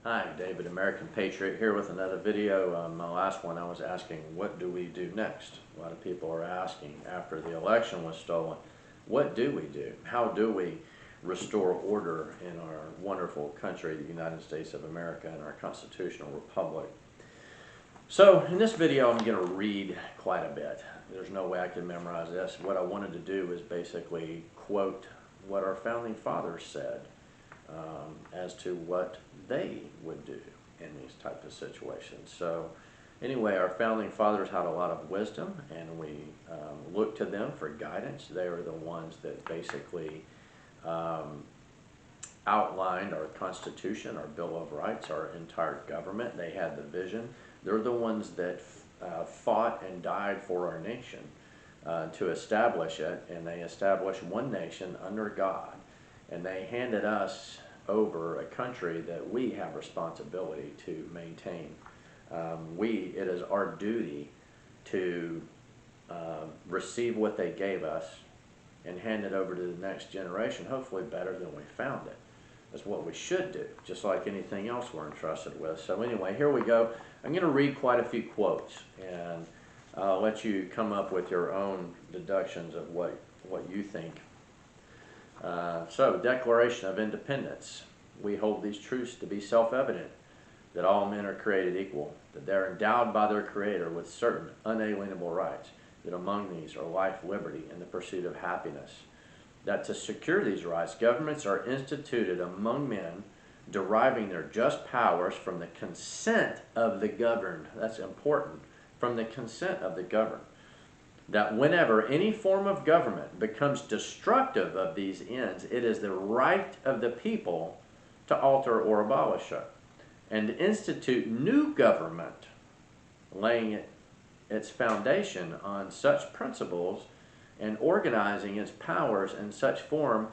Hi, David, American Patriot, here with another video. My last one I was asking, what do we do next? A lot of people are asking, after the election was stolen, what do we do? How do we restore order in our wonderful country, the United States of America, and our constitutional republic? So in this video, I'm going to read quite a bit. There's no way I can memorize this. What I wanted to do is basically quote what our founding fathers said as to what they would do in these type of situations. So anyway, our founding fathers had a lot of wisdom, and we looked to them for guidance. They were the ones that basically outlined our Constitution, our Bill of Rights, our entire government. They had the vision. They're the ones that fought and died for our nation to establish it, and they established one nation under God. And they handed us over a country that we have responsibility to maintain. It is our duty to receive what they gave us and hand it over to the next generation, hopefully better than we found it. That's what we should do, just like anything else we're entrusted with. So anyway, here we go. I'm going to read quite a few quotes, and I'll let you come up with your own deductions of what you think. So, Declaration of Independence. We hold these truths to be self-evident, that all men are created equal, that they are endowed by their Creator with certain unalienable rights, that among these are life, liberty, and the pursuit of happiness, that to secure these rights, governments are instituted among men, deriving their just powers from the consent of the governed. That's important. From the consent of the governed. That whenever any form of government becomes destructive of these ends, it is the right of the people to alter or abolish it, and to institute new government, laying its foundation on such principles and organizing its powers in such form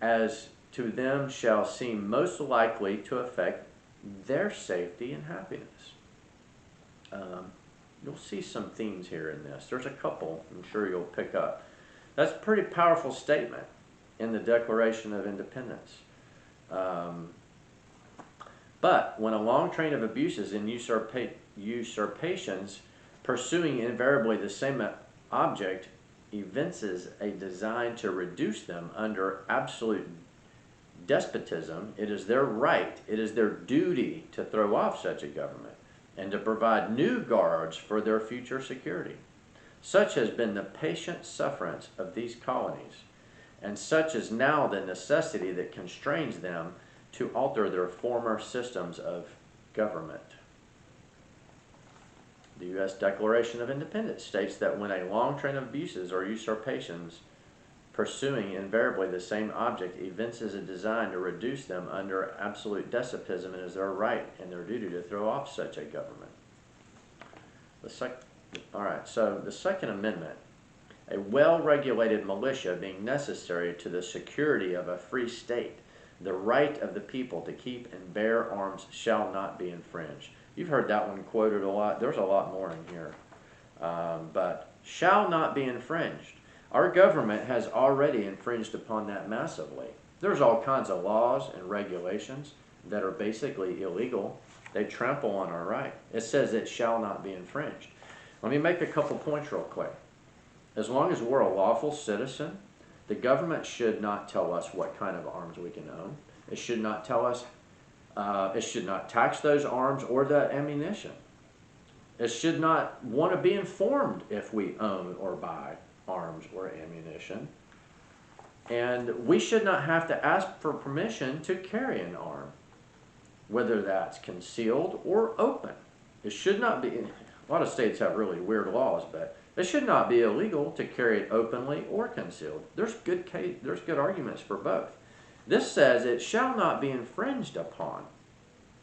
as to them shall seem most likely to affect their safety and happiness. You'll see some themes here in this. There's a couple I'm sure you'll pick up. That's a pretty powerful statement in the Declaration of Independence. But when a long train of abuses and usurpations pursuing invariably the same object evinces a design to reduce them under absolute despotism, it is their right, it is their duty to throw off such a government and to provide new guards for their future security. Such has been the patient sufferance of these colonies, and such is now the necessity that constrains them to alter their former systems of government. The U.S. Declaration of Independence states that when a long train of abuses or usurpations pursuing invariably the same object evinces a design to reduce them under absolute despotism, it is their right and their duty to throw off such a government. Alright, so the Second Amendment, a well-regulated militia being necessary to the security of a free state, the right of the people to keep and bear arms shall not be infringed. You've heard that one quoted a lot. There's a lot more in here. But shall not be infringed. Our government has already infringed upon that massively. There's all kinds of laws and regulations that are basically illegal. They trample on our right. It says it shall not be infringed. Let me make a couple points real quick. As long as we're a lawful citizen, the government should not tell us what kind of arms we can own. It should not tell us, it should not tax those arms or the ammunition. It should not want to be informed if we own or buy arms or ammunition. And we should not have to ask for permission to carry an arm, whether that's concealed or open. It should not be, a lot of states have really weird laws, but it should not be illegal to carry it openly or concealed. There's good arguments for both. This says it shall not be infringed upon.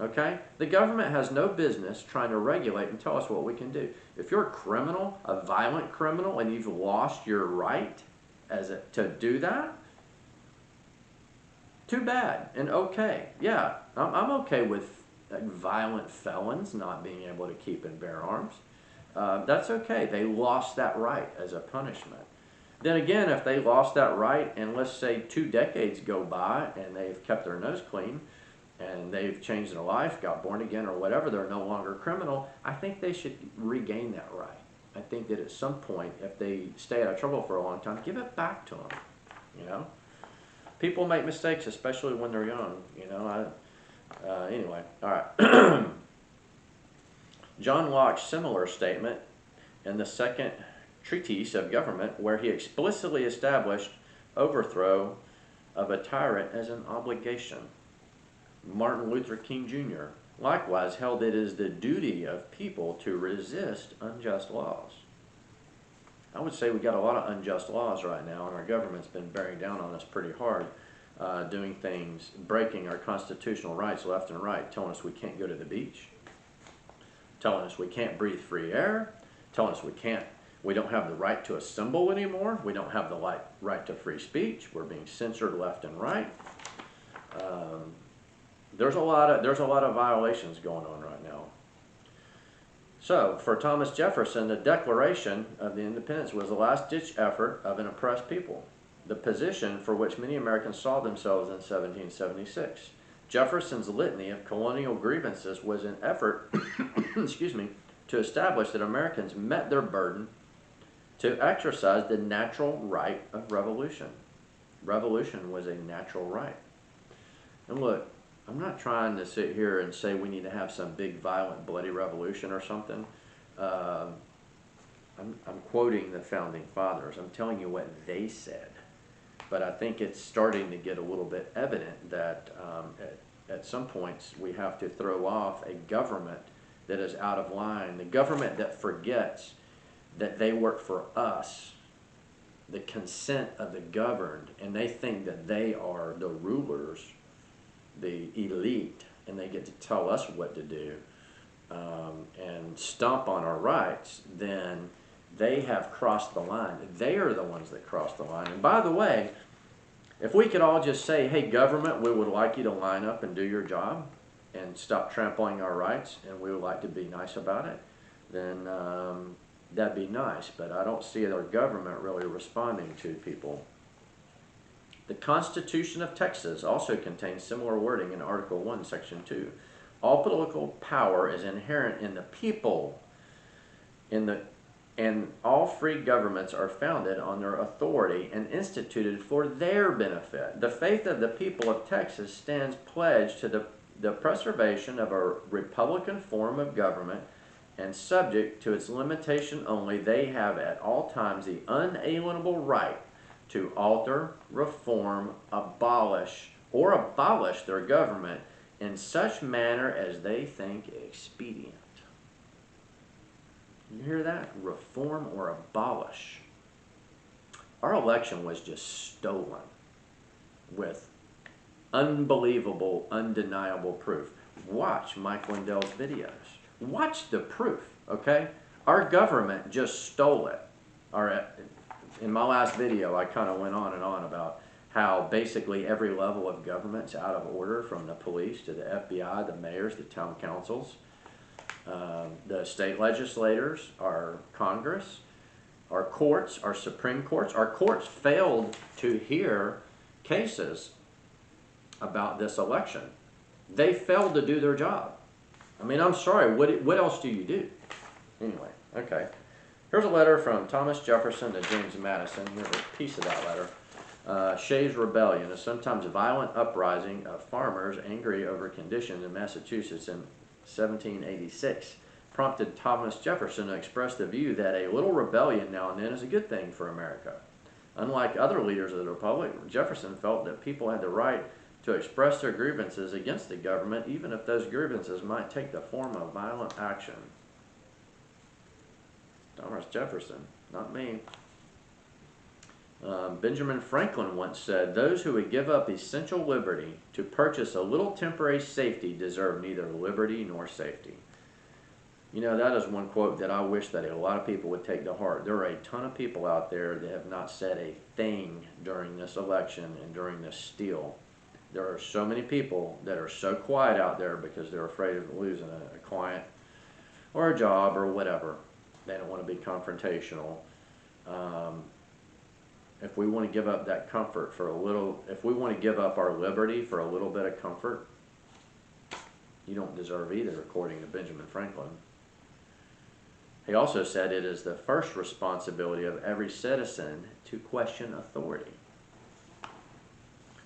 Okay? The government has no business trying to regulate and tell us what we can do. If you're a criminal, a violent criminal, and you've lost your right to do that, too bad and okay. Yeah, I'm okay with violent felons not being able to keep and bear arms. That's okay. They lost that right as a punishment. Then again, if they lost that right and let's say 2 decades go by and they've kept their nose clean, and they've changed their life, got born again or whatever, they're no longer a criminal, I think they should regain that right. I think that at some point, if they stay out of trouble for a long time, give it back to them, you know? People make mistakes, especially when they're young, you know? Anyway, all right. John Locke's similar statement in the Second Treatise of Government, where he explicitly established overthrow of a tyrant as an obligation. Martin Luther King Jr. likewise held it as the duty of people to resist unjust laws. I would say we got a lot of unjust laws right now, and our government's been bearing down on us pretty hard, doing things, breaking our constitutional rights left and right, telling us we can't go to the beach, telling us we can't breathe free air, telling us we don't have the right to assemble anymore, we don't have the right to free speech, we're being censored left and right. There's a lot of violations going on right now. So, for Thomas Jefferson, the Declaration of the Independence was the last-ditch effort of an oppressed people, the position for which many Americans saw themselves in 1776. Jefferson's litany of colonial grievances was an effort excuse me, to establish that Americans met their burden to exercise the natural right of revolution. Revolution was a natural right. And look, I'm not trying to sit here and say we need to have some big, violent, bloody revolution or something. I'm quoting the Founding Fathers. I'm telling you what they said. But I think it's starting to get a little bit evident that at some points we have to throw off a government that is out of line, the government that forgets that they work for us, the consent of the governed, and they think that they are the rulers, the elite, and they get to tell us what to do and stomp on our rights, then they have crossed the line. They are the ones that crossed the line. And by the way, if we could all just say, hey, government, we would like you to line up and do your job and stop trampling our rights, and we would like to be nice about it, then that'd be nice. But I don't see our government really responding to people. The Constitution of Texas also contains similar wording in Article 1, Section 2. All political power is inherent in the people, and all free governments are founded on their authority and instituted for their benefit. The faith of the people of Texas stands pledged to the preservation of a republican form of government, and subject to its limitation only, they have at all times the unalienable right to alter, reform, abolish their government in such manner as they think expedient. You hear that? Reform or abolish. Our election was just stolen with unbelievable, undeniable proof. Watch Mike Lindell's videos. Watch the proof, okay? Our government just stole it. All right. In my last video, I kind of went on and on about how basically every level of government's out of order, from the police to the FBI, the mayors, the town councils, the state legislators, our Congress, our courts, our Supreme Courts. Our courts failed to hear cases about this election. They failed to do their job. I mean, I'm sorry, what else do you do? Anyway, okay. Here's a letter from Thomas Jefferson to James Madison. Here's a piece of that letter. Shays' Rebellion, a sometimes violent uprising of farmers angry over conditions in Massachusetts in 1786, prompted Thomas Jefferson to express the view that a little rebellion now and then is a good thing for America. Unlike other leaders of the Republic, Jefferson felt that people had the right to express their grievances against the government, even if those grievances might take the form of violent action. Thomas Jefferson, not me. Benjamin Franklin once said, "Those who would give up essential liberty to purchase a little temporary safety deserve neither liberty nor safety." You know, that is one quote that I wish that a lot of people would take to heart. There are a ton of people out there that have not said a thing during this election and during this steal. There are so many people that are so quiet out there because they're afraid of losing a client or a job or whatever. They don't want to be confrontational. If we want to give up that comfort for a little, if we want to give up our liberty for a little bit of comfort, You don't deserve either, according to Benjamin Franklin. He also said it is the first responsibility of every citizen to question authority.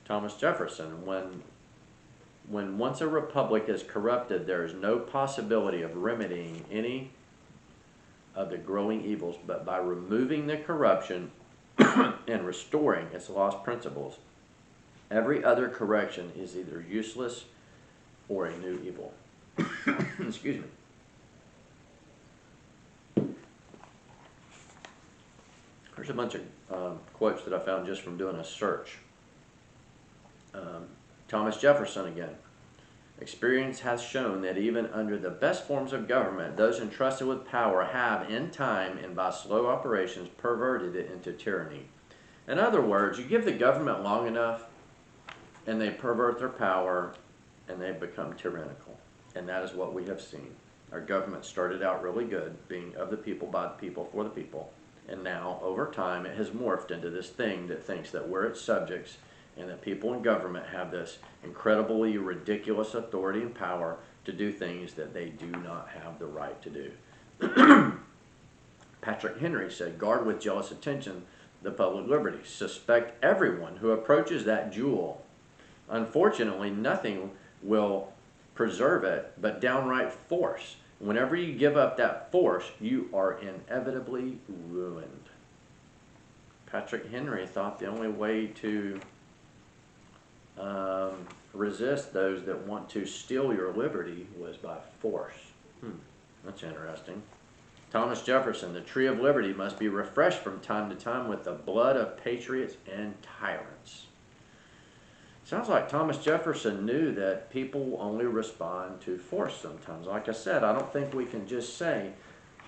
Thomas Jefferson, when once a republic is corrupted, there is no possibility of remedying any of the growing evils, but by removing the corruption and restoring its lost principles. Every other correction is either useless or a new evil. Excuse me. There's a bunch of quotes that I found just from doing a search. Thomas Jefferson again. Experience has shown that even under the best forms of government, those entrusted with power have, in time and by slow operations, perverted it into tyranny. In other words, you give the government long enough, and they pervert their power, and they become tyrannical. And that is what we have seen. Our government started out really good, being of the people, by the people, for the people. And now, over time, it has morphed into this thing that thinks that we're its subjects, and that people in government have this incredibly ridiculous authority and power to do things that they do not have the right to do. Patrick Henry said, guard with jealous attention the public liberty. Suspect everyone who approaches that jewel. Unfortunately, nothing will preserve it but downright force. Whenever you give up that force, you are inevitably ruined. Patrick Henry thought the only way to resist those that want to steal your liberty was by force. That's interesting. Thomas Jefferson, the tree of liberty must be refreshed from time to time with the blood of patriots and tyrants. Sounds like Thomas Jefferson knew that people only respond to force sometimes. Like I said, I don't think we can just say,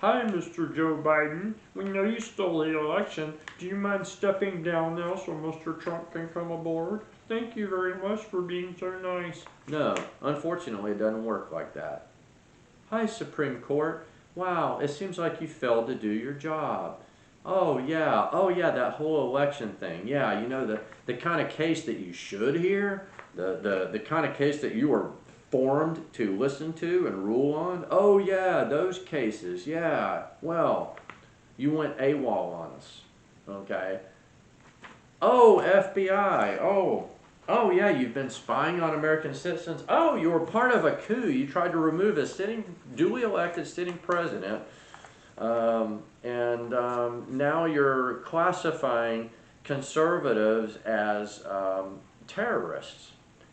hi, Mr. Joe Biden. We know you stole the election. Do you mind stepping down now so Mr. Trump can come aboard? Thank you very much for being so nice. No, unfortunately, it doesn't work like that. Hi, Supreme Court. Wow, it seems like you failed to do your job. Oh yeah, that whole election thing. Yeah, you know, the kind of case that you should hear, the kind of case that you were formed to listen to and rule on. Oh yeah, those cases. Yeah, well, you went AWOL on us, okay? Oh, FBI. Oh yeah, you've been spying on American citizens. Oh, you were part of a coup. You tried to remove a duly elected sitting president. Now you're classifying conservatives as terrorists.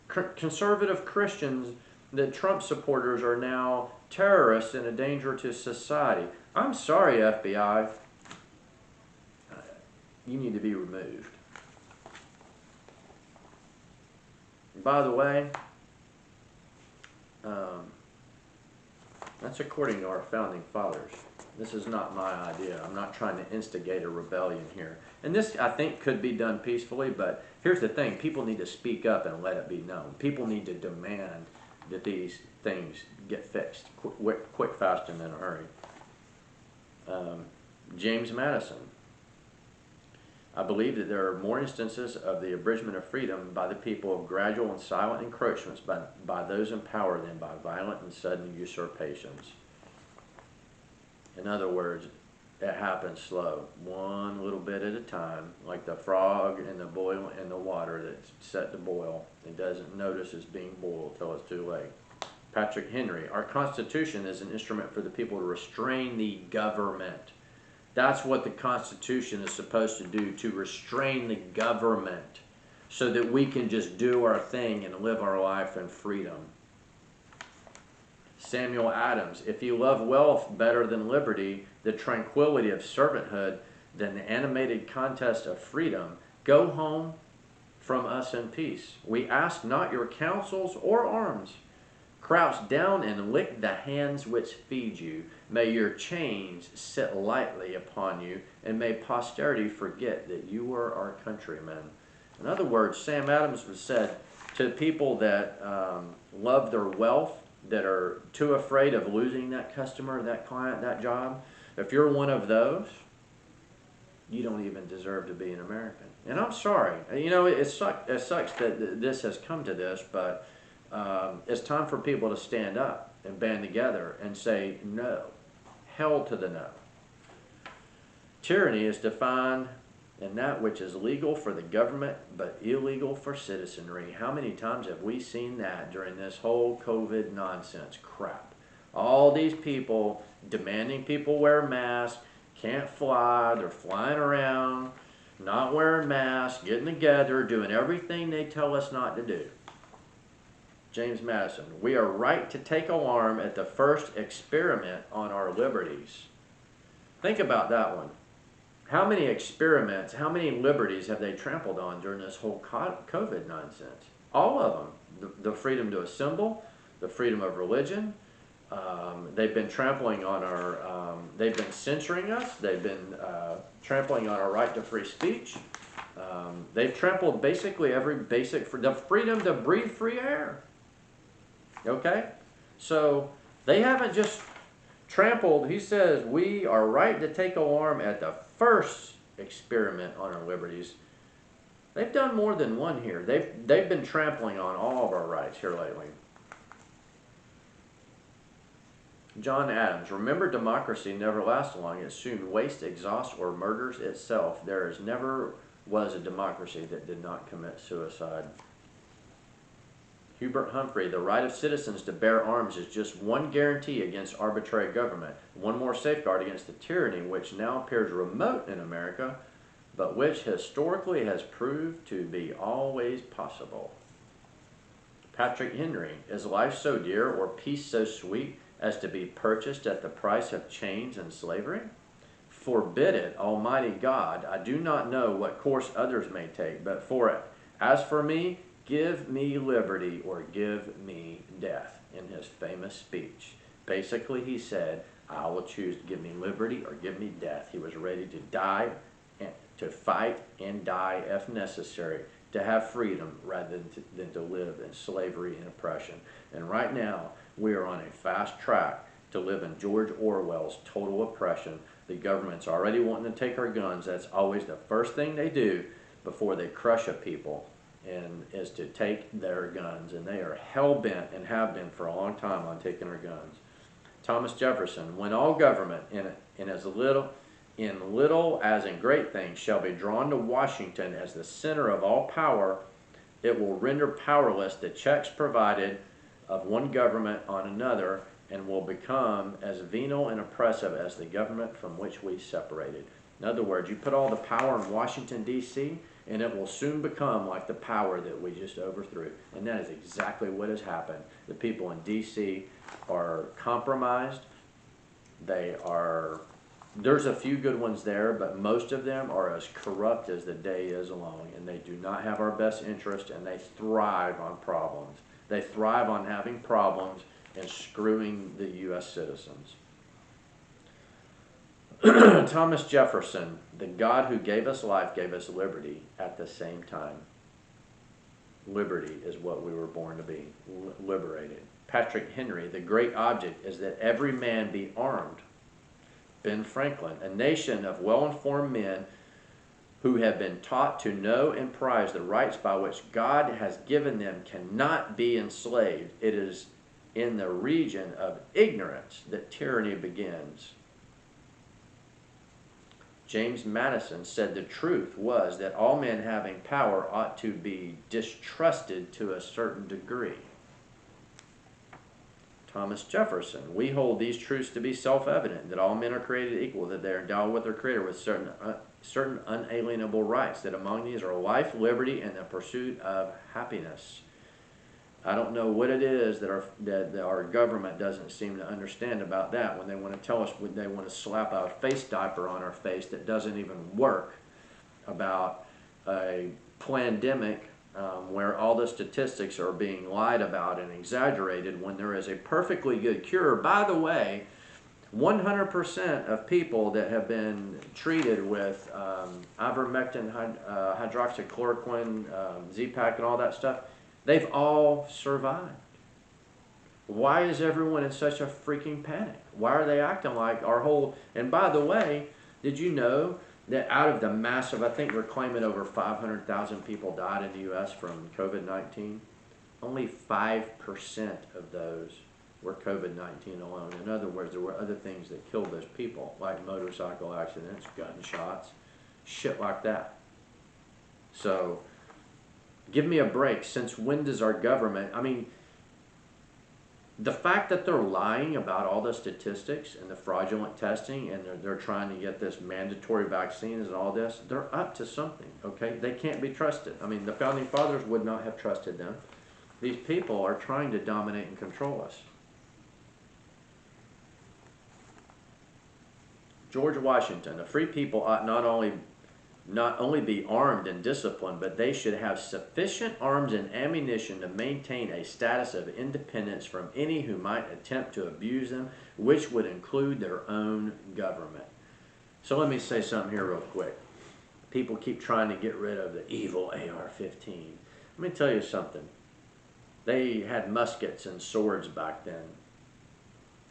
Conservative Christians, the Trump supporters, are now terrorists and a danger to society. I'm sorry, FBI. You need to be removed. By the way, that's according to our founding fathers. This is not my idea. I'm not trying to instigate a rebellion here. And this, I think, could be done peacefully, but here's the thing. People need to speak up and let it be known. People need to demand that these things get fixed quick, fast, and in a hurry. James Madison. I believe that there are more instances of the abridgment of freedom by the people of gradual and silent encroachments by those in power than by violent and sudden usurpations. In other words, it happens slow, one little bit at a time, like the frog in the water that's set to boil. It doesn't notice it's being boiled till it's too late. Patrick Henry, our Constitution is an instrument for the people to restrain the government. That's what the Constitution is supposed to do, to restrain the government so that we can just do our thing and live our life in freedom. Samuel Adams, if you love wealth better than liberty, the tranquility of servanthood than the animated contest of freedom, go home from us in peace. We ask not your counsels or arms. Crouch down and lick the hands which feed you. May your chains sit lightly upon you, and may posterity forget that you were our countrymen. In other words, Sam Adams said to people that love their wealth, that are too afraid of losing that customer, that client, that job, if you're one of those, you don't even deserve to be an American. And I'm sorry. You know, it sucks that this has come to this, but it's time for people to stand up and band together and say no. Hell to the no. Tyranny is defined in that which is legal for the government but illegal for citizenry. How many times have we seen that during this whole COVID nonsense crap? All these people demanding people wear masks, can't fly, they're flying around, not wearing masks, getting together, doing everything they tell us not to do. James Madison, we are right to take alarm at the first experiment on our liberties. Think about that one. How many experiments, how many liberties have they trampled on during this whole COVID nonsense? All of them. The freedom to assemble, the freedom of religion. They've been trampling on our, they've been censoring us. They've been trampling on our right to free speech. They've trampled basically every basic, the freedom to breathe free air. Okay? So they haven't just trampled. He says we are right to take alarm at the first experiment on our liberties. They've done more than one here. They've been trampling on all of our rights here lately. John Adams, remember, democracy never lasts long. It soon wastes, exhausts, or murders itself. There is never was a democracy that did not commit suicide. Hubert Humphrey, the right of citizens to bear arms is just one guarantee against arbitrary government, one more safeguard against the tyranny which now appears remote in America, but which historically has proved to be always possible. Patrick Henry, is life so dear or peace so sweet as to be purchased at the price of chains and slavery? Forbid it, Almighty God. I do not know what course others may take, but for it. As for me, give me liberty or give me death, in his famous speech. Basically, he said, I will choose to give me liberty or give me death. He was ready to die, to fight and die if necessary, to have freedom rather than to live in slavery and oppression. And right now, we are on a fast track to live in George Orwell's total oppression. The government's already wanting to take our guns. That's always the first thing they do before they crush a people, and is to take their guns. And they are hell-bent, and have been for a long time, on taking our guns. Thomas Jefferson, when all government in little as in great things shall be drawn to Washington as the center of all power, it will render powerless the checks provided of one government on another, and will become as venal and oppressive as the government from which we separated. In other words, you put all the power in Washington, D.C., and it will soon become like the power that we just overthrew. And that is exactly what has happened. The people in D.C. are compromised. There's a few good ones there, but most of them are as corrupt as the day is long, and they do not have our best interest, and they thrive on problems. They thrive on having problems and screwing the U.S. citizens. Thomas Jefferson, the God who gave us life gave us liberty at the same time. Liberty is what we were born to be, liberated. Patrick Henry, the great object is that every man be armed. Ben Franklin, a nation of well-informed men who have been taught to know and prize the rights by which God has given them cannot be enslaved. It is in the region of ignorance that tyranny begins. James Madison said the truth was that all men having power ought to be distrusted to a certain degree. Thomas Jefferson, we hold these truths to be self-evident, that all men are created equal, that they are endowed with their Creator with certain unalienable rights, that among these are life, liberty, and the pursuit of happiness. I don't know what it is that our government doesn't seem to understand about that, when they want to tell us, when they want to slap a face diaper on our face that doesn't even work, about a pandemic where all the statistics are being lied about and exaggerated, when there is a perfectly good cure. By the way, 100% of people that have been treated with ivermectin, hydroxychloroquine, Z-Pak, and all that stuff, they've all survived. Why is everyone in such a freaking panic? Why are they acting like our whole... And by the way, did you know that out of the massive, I think we're claiming over 500,000 people died in the U.S. from COVID-19? only 5% of those were COVID-19 alone. In other words, there were other things that killed those people, like motorcycle accidents, gunshots, shit like that. So, give me a break. Since when does our government, I mean, the fact that they're lying about all the statistics and the fraudulent testing, and they're trying to get this mandatory vaccines and all this, they're up to something, okay? They can't be trusted. I mean, the Founding Fathers would not have trusted them. These people are trying to dominate and control us. George Washington, the free people ought not only be armed and disciplined, but they should have sufficient arms and ammunition to maintain a status of independence from any who might attempt to abuse them, which would include their own government. So let me say something here real quick. People keep trying to get rid of the evil AR-15. Let me tell you something. They had muskets and swords back then.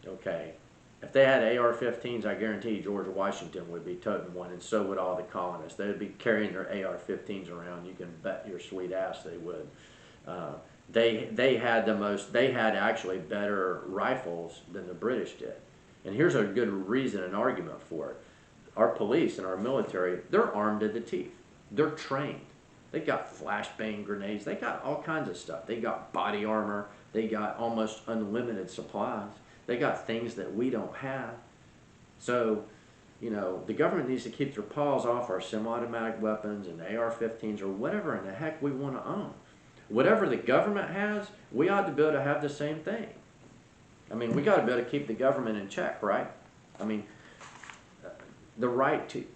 Okay. If they had AR-15s, I guarantee George Washington would be toting one, and so would all the colonists. They would be carrying their AR-15s around. You can bet your sweet ass they would. They had actually better rifles than the British did. And here's a good reason and argument for it. Our police and our military, they're armed to the teeth. They're trained. They got flashbang grenades. They got all kinds of stuff. They got body armor. They got almost unlimited supplies. They got things that we don't have. So, the government needs to keep their paws off our semi-automatic weapons and AR-15s or whatever in the heck we want to own. Whatever the government has, we ought to be able to have the same thing. I mean, we got to be able to keep the government in check, right? I mean, the right to keep